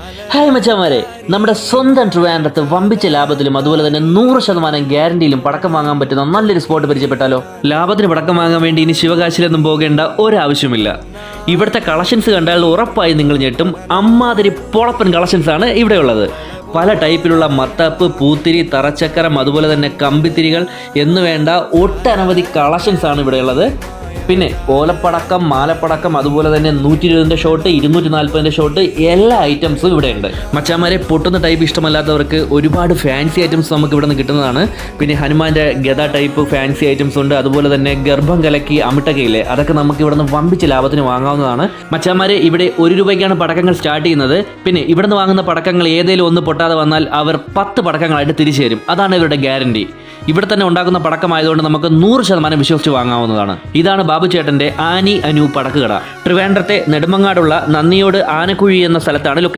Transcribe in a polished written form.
Hi മച്ചാമാരെ, നമ്മുടെ സ്വന്തം ട്രിവാൻഡ്രത്ത് വമ്പിച്ച ലാഭത്തിലും അതുപോലെ തന്നെ 100% ഗ്യാരണ്ടിയിലും പടക്കം വാങ്ങാൻ പറ്റുന്ന നല്ലൊരു സ്പോട്ട് പരിചയപ്പെട്ടാലോ. ലാഭത്തിന് പടക്കം വാങ്ങാൻ വേണ്ടി ഇനി ശിവകാശിയിലൊന്നും പോകേണ്ട ഒരാവശ്യമില്ല. ഇവിടുത്തെ കളക്ഷൻസ് കണ്ടാൽ ഉറപ്പായി നിങ്ങൾ ഞെട്ടും. അമ്മാതിരി പൊളപ്പൻ കളക്ഷൻസ് ആണ് ഇവിടെ ഉള്ളത്. പല ടൈപ്പിലുള്ള മത്താപ്പ്, പൂത്തിരി, തറച്ചക്കരം, അതുപോലെ തന്നെ കമ്പിത്തിരികൾ എന്നുവേണ്ട ഒട്ടനവധി കളക്ഷൻസ് ആണ് ഇവിടെ ഉള്ളത്. പിന്നെ ഓലപ്പടക്കം, മാലപ്പടക്കം, അതുപോലെ തന്നെ 120 ഷോട്ട്, 240 ഷോട്ട്, എല്ലാ ഐറ്റംസും ഇവിടെ ഉണ്ട്. മച്ചാമാരെ, പൊട്ടുന്ന ടൈപ്പ് ഇഷ്ടമല്ലാത്തവർക്ക് ഒരുപാട് ഫാൻസി ഐറ്റംസ് നമുക്ക് ഇവിടെ നിന്ന് കിട്ടുന്നതാണ്. പിന്നെ ഹനുമാന്റെ ഗദ ടൈപ്പ് ഫാൻസി ഐറ്റംസ് ഉണ്ട്. അതുപോലെ തന്നെ ഗർഭം കലക്കി അമിട്ടകയില്ലേ, അതൊക്കെ നമുക്ക് ഇവിടെ നിന്ന് വമ്പിച്ച ലാഭത്തിന് വാങ്ങാവുന്നതാണ്. മച്ചാമാരെ, ഇവിടെ 1 രൂപയ്ക്കാണ് പടക്കങ്ങൾ സ്റ്റാർട്ട് ചെയ്യുന്നത്. പിന്നെ ഇവിടെ നിന്ന് വാങ്ങുന്ന പടക്കങ്ങൾ ഏതെങ്കിലും ഒന്ന് പൊട്ടാതെ വന്നാൽ അവർ 10 പടക്കങ്ങളായിട്ട് തിരിച്ചു തരും. അതാണ് ഇവരുടെ ഗ്യാരണ്ടി. ഇവിടെ തന്നെ ഉണ്ടാക്കുന്ന പടക്കമായതുകൊണ്ട് നമുക്ക് 100% വിശ്വസിച്ച് വാങ്ങാവുന്നതാണ്. ഇതാണ് ബാബു ചേട്ടന്റെ ആനി അനു പടക്കുകട. ട്രിവാൻഡ്രത്തെ നെടുമങ്ങാടുള്ള നന്ദിയോട് ആനക്കുഴി എന്ന സ്ഥലത്താണ്